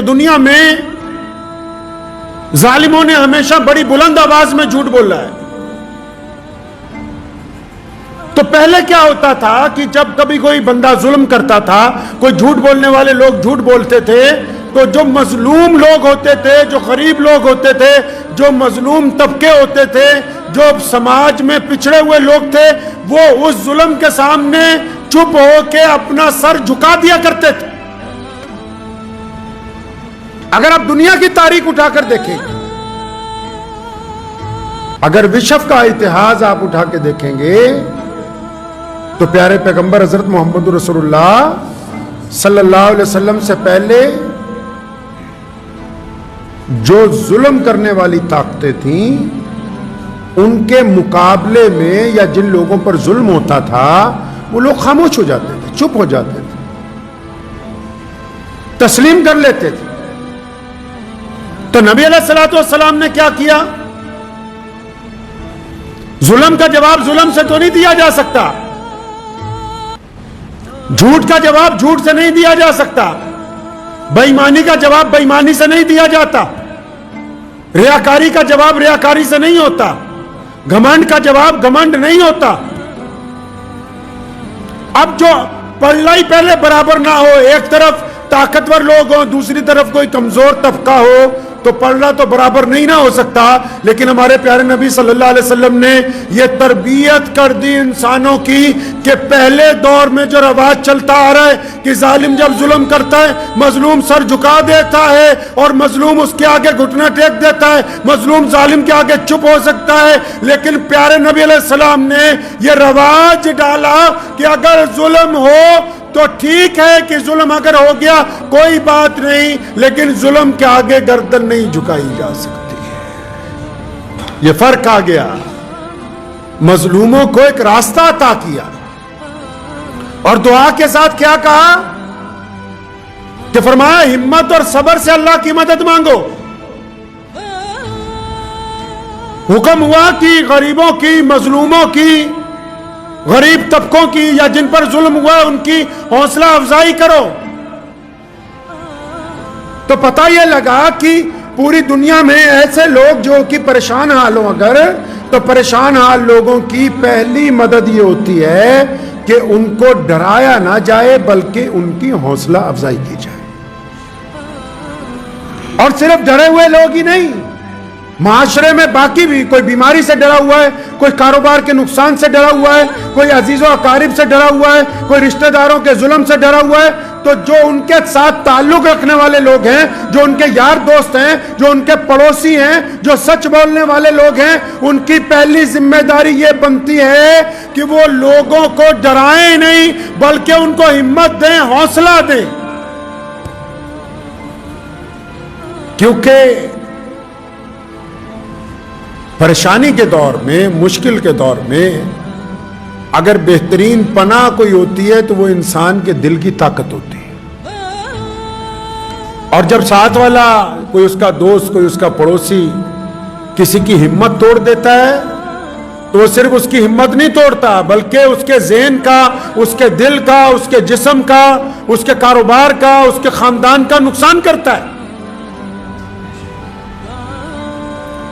دنیا میں ظالموں نے ہمیشہ بڑی بلند آواز میں جھوٹ بولا ہے. تو پہلے کیا ہوتا تھا کہ جب کبھی کوئی بندہ ظلم کرتا تھا، کوئی جھوٹ بولنے والے لوگ جھوٹ بولتے تھے، تو جو مظلوم لوگ ہوتے تھے، جو غریب لوگ ہوتے تھے، جو مظلوم طبقے ہوتے تھے، جو سماج میں پچھڑے ہوئے لوگ تھے، وہ اس ظلم کے سامنے چپ ہو کے اپنا سر جھکا دیا کرتے تھے. اگر آپ دنیا کی تاریخ اٹھا کر دیکھیں، اگر وشو کا اتہاس آپ اٹھا کے دیکھیں گے، تو پیارے پیغمبر حضرت محمد رسول اللہ صلی اللہ علیہ وسلم سے پہلے جو ظلم کرنے والی طاقتیں تھیں، ان کے مقابلے میں یا جن لوگوں پر ظلم ہوتا تھا، وہ لوگ خاموش ہو جاتے تھے، چپ ہو جاتے تھے، تسلیم کر لیتے تھے. تو نبی علیہ الصلوۃ والسلام نے کیا کیا؟ ظلم کا جواب ظلم سے تو نہیں دیا جا سکتا، جھوٹ کا جواب جھوٹ سے نہیں دیا جا سکتا، بے ایمانی کا جواب بے ایمانی سے نہیں دیا جاتا، ریاکاری کا جواب ریاکاری سے نہیں ہوتا، گھمنڈ کا جواب گھمنڈ نہیں ہوتا. اب جو پلڑا ہی پہلے برابر نہ ہو، ایک طرف طاقتور لوگ ہوں، دوسری طرف کوئی کمزور طبقہ ہو، تو پلڑا تو برابر نہیں نہ ہو سکتا. لیکن ہمارے پیارے نبی صلی اللہ علیہ وسلم نے یہ تربیت کر دی انسانوں کی کہ پہلے دور میں جو رواج چلتا آ رہا ہے کہ ظالم جب ظلم کرتا ہے، مظلوم سر جھکا دیتا ہے اور مظلوم اس کے آگے گھٹنا ٹیک دیتا ہے، مظلوم ظالم کے آگے چپ ہو سکتا ہے. لیکن پیارے نبی علیہ السلام نے یہ رواج ڈالا کہ اگر ظلم ہو تو ٹھیک ہے، کہ ظلم اگر ہو گیا کوئی بات نہیں، لیکن ظلم کے آگے گردن نہیں جھکائی جا سکتی. یہ فرق آ گیا. مظلوموں کو ایک راستہ عطا کیا اور دعا کے ساتھ کیا کہا کہ فرمایا ہمت اور صبر سے اللہ کی مدد مانگو. حکم ہوا کہ غریبوں کی، مظلوموں کی، غریب طبقوں کی یا جن پر ظلم ہوا ان کی حوصلہ افزائی کرو. تو پتہ یہ لگا کہ پوری دنیا میں ایسے لوگ جو کہ پریشان حال ہوں، اگر تو پریشان حال لوگوں کی پہلی مدد یہ ہوتی ہے کہ ان کو ڈرایا نہ جائے بلکہ ان کی حوصلہ افزائی کی جائے. اور صرف ڈرے ہوئے لوگ ہی نہیں، معاشرے میں باقی بھی کوئی بیماری سے ڈرا ہوا ہے، کوئی کاروبار کے نقصان سے ڈرا ہوا ہے، کوئی عزیز و اقارب سے ڈرا ہوا ہے، کوئی رشتہ داروں کے ظلم سے ڈرا ہوا ہے، تو جو ان کے ساتھ تعلق رکھنے والے لوگ ہیں، جو ان کے یار دوست ہیں، جو ان کے پڑوسی ہیں، جو سچ بولنے والے لوگ ہیں، ان کی پہلی ذمہ داری یہ بنتی ہے کہ وہ لوگوں کو ڈرائیں نہیں بلکہ ان کو ہمت دیں، حوصلہ دیں. کیونکہ پریشانی کے دور میں، مشکل کے دور میں اگر بہترین پناہ کوئی ہوتی ہے تو وہ انسان کے دل کی طاقت ہوتی ہے. اور جب ساتھ والا، کوئی اس کا دوست، کوئی اس کا پڑوسی کسی کی ہمت توڑ دیتا ہے تو وہ صرف اس کی ہمت نہیں توڑتا بلکہ اس کے ذہن کا، اس کے دل کا، اس کے جسم کا، اس کے کاروبار کا، اس کے خاندان کا نقصان کرتا ہے.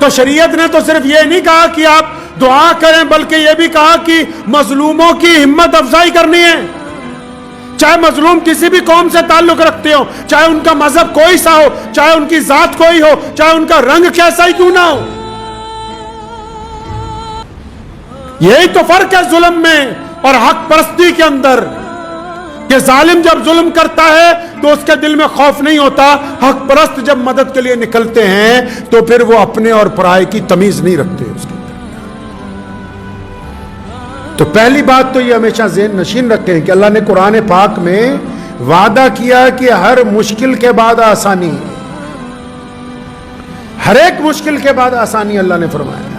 تو شریعت نے تو صرف یہ نہیں کہا کہ آپ دعا کریں بلکہ یہ بھی کہا کہ مظلوموں کی ہمت افزائی کرنی ہے. چاہے مظلوم کسی بھی قوم سے تعلق رکھتے ہو، چاہے ان کا مذہب کوئی سا ہو، چاہے ان کی ذات کوئی ہو، چاہے ان کا رنگ کیسا ہی کیوں نہ ہو. یہی تو فرق ہے ظلم میں اور حق پرستی کے اندر، کہ ظالم جب ظلم کرتا ہے تو اس کے دل میں خوف نہیں ہوتا، حق پرست جب مدد کے لیے نکلتے ہیں تو پھر وہ اپنے اور پرائے کی تمیز نہیں رکھتے اس کے اندر. تو پہلی بات تو یہ ہمیشہ ذہن نشین رکھیں کہ اللہ نے قرآن پاک میں وعدہ کیا کہ ہر مشکل کے بعد آسانی، ہر ایک مشکل کے بعد آسانی اللہ نے فرمایا.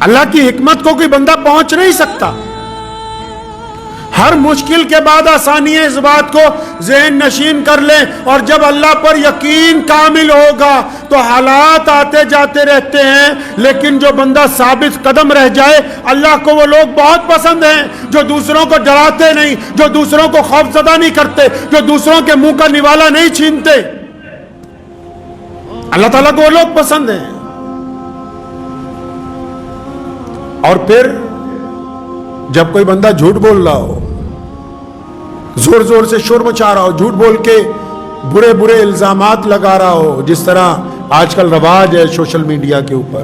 اللہ کی حکمت کو کوئی بندہ پہنچ نہیں سکتا. ہر مشکل کے بعد آسانی ہے، اس بات کو ذہن نشین کر لیں. اور جب اللہ پر یقین کامل ہوگا تو حالات آتے جاتے رہتے ہیں، لیکن جو بندہ ثابت قدم رہ جائے، اللہ کو وہ لوگ بہت پسند ہیں جو دوسروں کو ڈراتے نہیں، جو دوسروں کو خوف زدہ نہیں کرتے، جو دوسروں کے منہ کا نوالا نہیں چھینتے. اللہ تعالیٰ کو وہ لوگ پسند ہیں. اور پھر جب کوئی بندہ جھوٹ بول رہا ہو، زور زور سے شور مچا رہا ہو، جھوٹ بول کے برے برے الزامات لگا رہا ہو، جس طرح آج کل رواج ہے سوشل میڈیا کے اوپر،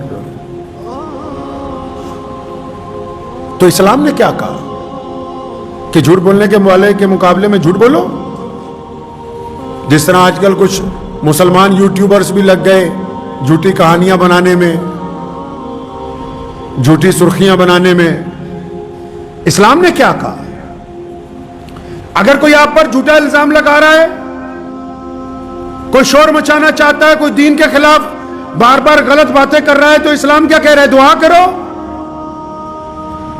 تو اسلام نے کیا کہا کہ جھوٹ بولنے کے والے کے مقابلے میں جھوٹ بولو؟ جس طرح آج کل کچھ مسلمان یوٹیوبرز بھی لگ گئے جھوٹی کہانیاں بنانے میں، جھوٹی سرخیاں بنانے میں. اسلام نے کیا کہا؟ اگر کوئی آپ پر جھوٹا الزام لگا رہا ہے، کوئی شور مچانا چاہتا ہے، کوئی دین کے خلاف بار بار غلط باتیں کر رہا ہے، تو اسلام کیا کہہ رہا ہے؟ دعا کرو،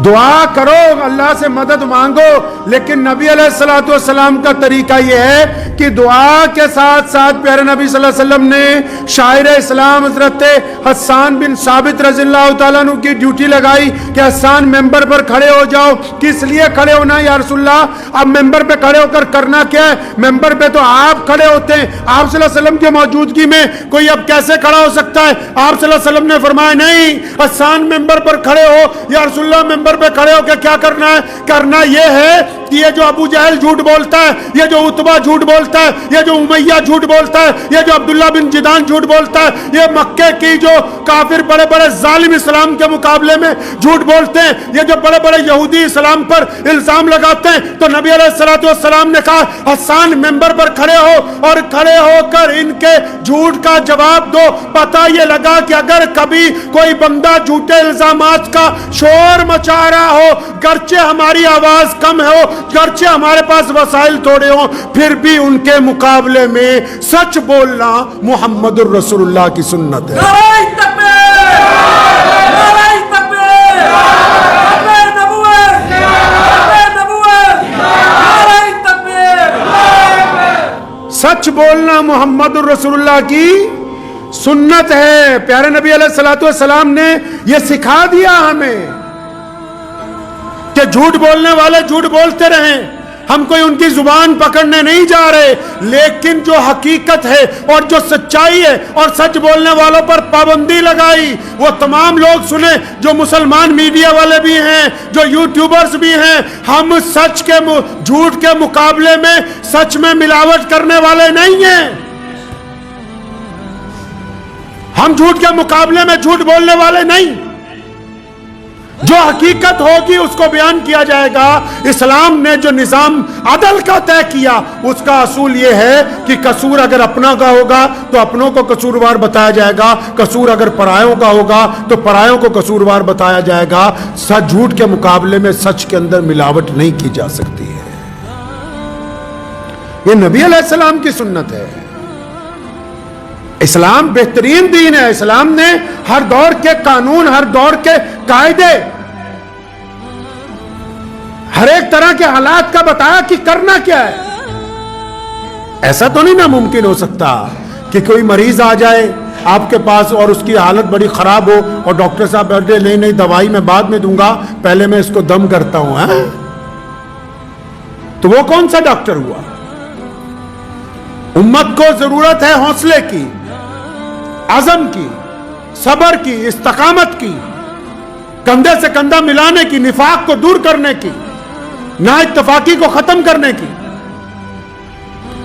دعا کرو، اللہ سے مدد مانگو. لیکن نبی علیہ الصلوۃ والسلام کا طریقہ یہ ہے کہ دعا کے ساتھ ساتھ پیارے نبی صلی اللہ علیہ وسلم نے شاعر اسلام حضرت حسان بن ثابت رضی اللہ تعالیٰ عنہ کی ڈیوٹی لگائی کہ حسان ممبر پر کھڑے ہو جاؤ. کس لیے کھڑے ہونا یا رسول اللہ؟ اب ممبر پہ کھڑے ہو کر کرنا کیا ہے؟ ممبر پہ تو آپ کھڑے ہوتے ہیں، آپ صلی اللہ علیہ وسلم کی موجودگی میں کوئی اب کیسے کھڑا ہو سکتا ہے؟ آپ صلی اللہ علیہ وسلم نے فرمایا نہیں، حسان ممبر پر کھڑے ہو یا رسول اللہ ممبر پہ کھڑے ہو کے کیا کرنا ہے؟ کرنا یہ ہے کہ یہ جو ابو جہل جھوٹ بولتا ہے، یہ جو عتبہ جھوٹ بولتا ہے، یہ جو امیہ جھوٹ بولتا ہے، یہ جو عبداللہ بن جدان جھوٹ بولتا ہے، یہ مکے کی جو کافر بڑے بڑے ظالم اسلام کے مقابلے میں جھوٹ بولتے ہیں، یہ جو بڑے بڑے یہودی اسلام پر الزام لگاتے ہیں، تو نبی علیہ الصلوۃ والسلام نے کہا حسان ممبر پر کھڑے ہو اور کھڑے ہو کر ان کے جھوٹ کا جواب دو. پتہ یہ لگا کہ اگر کبھی کوئی بندہ جھوٹے الزامات کا شور مچا رہا ہو، گرچہ ہماری آواز کم ہو، گرچہ ہمارے پاس وسائل تھوڑے ہوں، پھر بھی ان کے مقابلے میں سچ بولنا محمد الرسول اللہ کی سنت ہے. نعرہ تکبیر! نعرہ تکبیر! نعرہ نبوت! نعرہ نبوت! نعرہ تکبیر! سچ بولنا محمد الرسول اللہ کی سنت ہے. پیارے نبی علیہ الصلوۃ والسلام نے یہ سکھا دیا ہمیں کہ جھوٹ بولنے والے جھوٹ بولتے رہیں. ہم کوئی ان کی زبان پکڑنے نہیں جا رہے، لیکن جو حقیقت ہے اور جو سچائی ہے اور سچ بولنے والوں پر پابندی لگائی، وہ تمام لوگ سنیں، جو مسلمان میڈیا والے بھی ہیں، جو یوٹیوبرز بھی ہیں. ہم سچ کے جھوٹ کے مقابلے میں سچ میں ملاوٹ کرنے والے نہیں ہیں. ہم جھوٹ کے مقابلے میں جھوٹ بولنے والے نہیں. جو حقیقت ہوگی اس کو بیان کیا جائے گا. اسلام نے جو نظام عدل کا طے کیا، اس کا اصول یہ ہے کہ قصور اگر اپنا کا ہوگا تو اپنوں کو قصوروار بتایا جائے گا، قصور اگر پرایوں کا ہوگا تو پرایوں کو قصوروار بتایا جائے گا. سچ جھوٹ کے مقابلے میں سچ کے اندر ملاوٹ نہیں کی جا سکتی ہے. یہ نبی علیہ السلام کی سنت ہے. اسلام بہترین دین ہے. اسلام نے ہر دور کے قانون، ہر دور کے قاعدے، ہر ایک طرح کے حالات کا بتایا کہ کرنا کیا ہے. ایسا تو نہیں ناممکن ہو سکتا کہ کوئی مریض آ جائے آپ کے پاس اور اس کی حالت بڑی خراب ہو اور ڈاکٹر صاحب بیٹھے نہیں دوائی میں بعد میں دوں گا، پہلے میں اس کو دم کرتا ہوں. تو وہ کون سا ڈاکٹر ہوا؟ امت کو ضرورت ہے حوصلے کی، عزم کی، صبر کی، استقامت کی، کندھے سے کندھا ملانے کی، نفاق کو دور کرنے کی، نا اتفاقی کو ختم کرنے کی،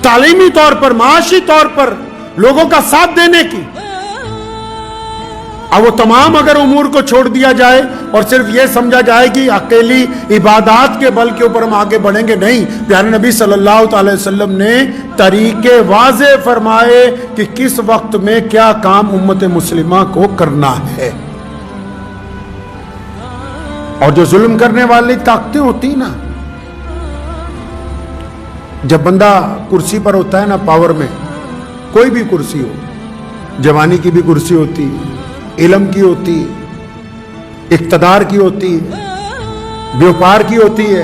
تعلیمی طور پر، معاشی طور پر لوگوں کا ساتھ دینے کی. اب وہ تمام اگر امور کو چھوڑ دیا جائے اور صرف یہ سمجھا جائے کہ اکیلی عبادات کے بل کے اوپر ہم آگے بڑھیں گے، نہیں. پیارے نبی صلی اللہ تعالی وسلم نے طریقے واضح فرمائے کہ کس وقت میں کیا کام امت مسلمہ کو کرنا ہے. اور جو ظلم کرنے والی طاقتیں ہوتی نا، جب بندہ کرسی پر ہوتا ہے نا، پاور میں، کوئی بھی کرسی ہو، جوانی کی بھی کرسی ہوتی، علم کی ہوتی، اقتدار کی ہوتی، بیوپار کی ہوتی ہے،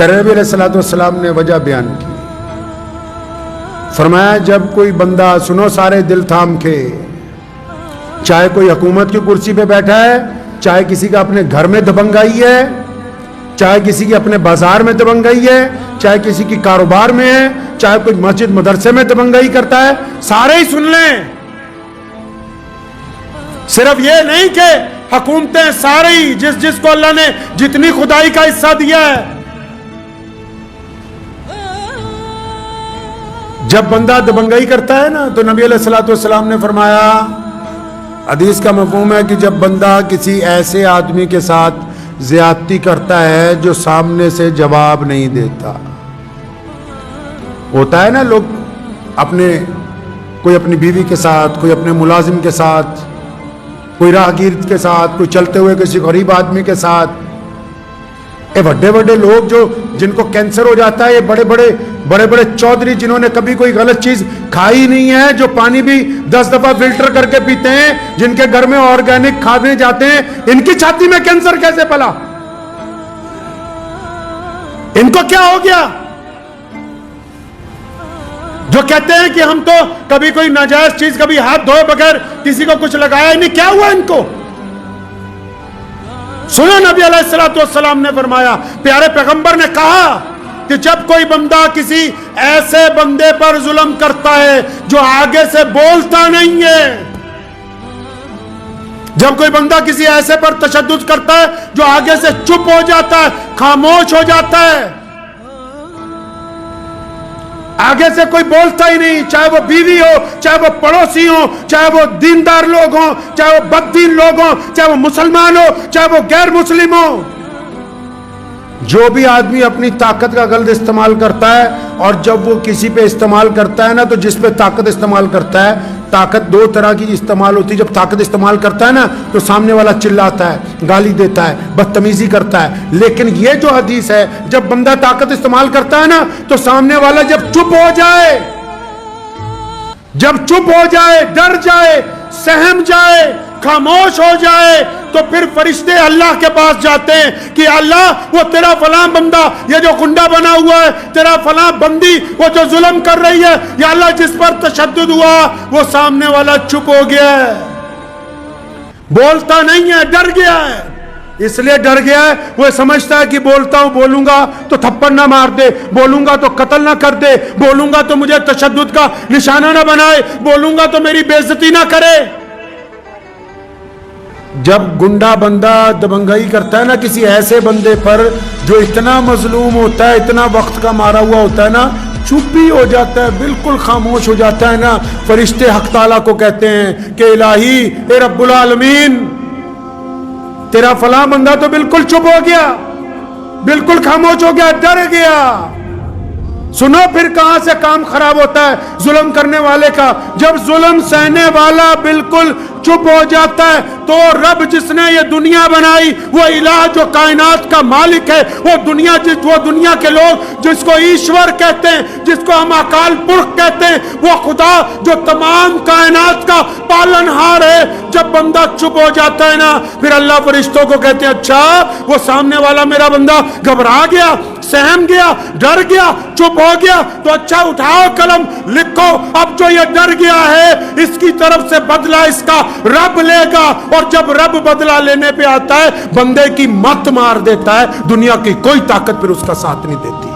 پیارے نبی علیہ الصلوۃ والسلام نے وجہ بیان کی، فرمایا جب کوئی بندہ، سنو سارے دل تھام کے، چاہے کوئی حکومت کی کرسی پہ بیٹھا ہے، چاہے کسی کا اپنے گھر میں دبنگائی ہے، چاہے کسی کی اپنے بازار میں دبنگائی ہے، چاہے کسی کی کاروبار میں ہے، چاہے کوئی مسجد مدرسے میں دبنگائی کرتا ہے، سارے ہی سن لیں۔ صرف یہ نہیں کہ حکومتیں سارے ہی، جس کو اللہ نے جتنی خدائی کا حصہ دیا ہے، جب بندہ دبنگائی کرتا ہے نا تو نبی علیہ الصلوۃ والسلام نے فرمایا، حدیث کا مفہوم ہے کہ جب بندہ کسی ایسے آدمی کے ساتھ زیادتی کرتا ہے جو سامنے سے جواب نہیں دیتا، ہوتا ہے نا لوگ کوئی اپنی بیوی کے ساتھ، کوئی اپنے ملازم کے ساتھ، کوئی راہگیر کے ساتھ، کوئی چلتے ہوئے کسی غریب آدمی کے ساتھ، یہ بڑے بڑے لوگ جن کو کینسر ہو جاتا ہے، یہ بڑے بڑے چودھری جنہوں نے کبھی کوئی غلط چیز کھائی نہیں ہے، جو پانی بھی 10 دفعہ فلٹر کر کے پیتے ہیں، جن کے گھر میں آرگینک کھانے جاتے ہیں، ان کی چھاتی میں کینسر کیسے پلا؟ ان کو کیا ہو گیا؟ جو کہتے ہیں کہ ہم تو کبھی کوئی ناجائز چیز، کبھی ہاتھ دھوئے بغیر کسی کو کچھ لگایا ہی نہیں، کیا ہوا ان کو؟ سنو نبی علیہ الصلوۃ والسلام نے فرمایا، پیارے پیغمبر نے کہا کہ جب کوئی بندہ کسی ایسے بندے پر ظلم کرتا ہے جو آگے سے بولتا نہیں ہے، جب کوئی بندہ کسی ایسے پر تشدد کرتا ہے جو آگے سے چپ ہو جاتا ہے، خاموش ہو جاتا ہے، آگے سے کوئی بولتا ہی نہیں، چاہے وہ بیوی ہو، چاہے وہ پڑوسی ہو، چاہے وہ دیندار لوگ ہوں، چاہے وہ بددین لوگ ہوں، چاہے وہ مسلمان ہو، چاہے وہ غیر مسلم ہو، جو بھی آدمی اپنی طاقت کا غلط استعمال کرتا ہے، اور جب وہ کسی پہ استعمال کرتا ہے نا، تو جس پہ طاقت استعمال کرتا ہے، طاقت دو طرح کی استعمال ہوتی ہے، جب طاقت استعمال کرتا ہے نا تو سامنے والا چلاتا ہے، گالی دیتا ہے، بدتمیزی کرتا ہے، لیکن یہ جو حدیث ہے، جب بندہ طاقت استعمال کرتا ہے نا تو سامنے والا جب چپ ہو جائے، ڈر جائے، سہم جائے، خاموش ہو جائے، تو پھر فرشتے اللہ کے پاس جاتے ہیں کہ اللہ وہ تیرا فلاں بندہ، یہ جو گنڈا بنا ہوا ہے، تیرا فلاں بندی وہ جو ظلم کر رہی ہے، یا اللہ جس پر تشدد ہوا وہ سامنے والا چپ ہو گیا ہے، بولتا نہیں ہے، ڈر گیا ہے۔ اس لیے ڈر گیا ہے، وہ سمجھتا ہے کہ بولوں گا تو تھپڑ نہ مار دے، بولوں گا تو قتل نہ کر دے، بولوں گا تو مجھے تشدد کا نشانہ نہ بنائے، بولوں گا تو میری بے عزتی نہ کرے۔ جب گنڈا بندہ دبنگائی کرتا ہے نا کسی ایسے بندے پر جو اتنا مظلوم ہوتا ہے، اتنا وقت کا مارا ہوا ہوتا ہے نا، چپ ہی ہو جاتا ہے، بالکل خاموش ہو جاتا ہے نا، فرشتے حق تعالیٰ کو کہتے ہیں کہ الہی، اے رب العالمین، تیرا فلاں بندہ تو بالکل چپ ہو گیا، بالکل خاموش ہو گیا، ڈر گیا۔ سنو پھر کہاں سے کام خراب ہوتا ہے ظلم کرنے والے کا، جب ظلم سہنے والا بالکل چپ ہو جاتا ہے تو رب جس نے یہ دنیا بنائی، وہ الہ جو کائنات کا مالک ہے، وہ دنیا کے لوگ جس کو ایشور کہتے ہیں، جس کو ہم اکال پرخ کہتے ہیں، وہ خدا جو تمام کائنات کا پالن ہار ہے، جب بندہ چپ ہو جاتا ہے نا، پھر اللہ فرشتوں کو کہتے ہیں اچھا وہ سامنے والا میرا بندہ گھبرا گیا، سہم گیا، ڈر گیا، چپ ہو گیا، تو اچھا اٹھاؤ قلم، لکھو اب جو یہ ڈر گیا ہے اس کی طرف سے بدلہ اس کا رب لے گا، اور جب رب بدلہ لینے پہ آتا ہے بندے کی مت مار دیتا ہے، دنیا کی کوئی طاقت پھر اس کا ساتھ نہیں دیتی۔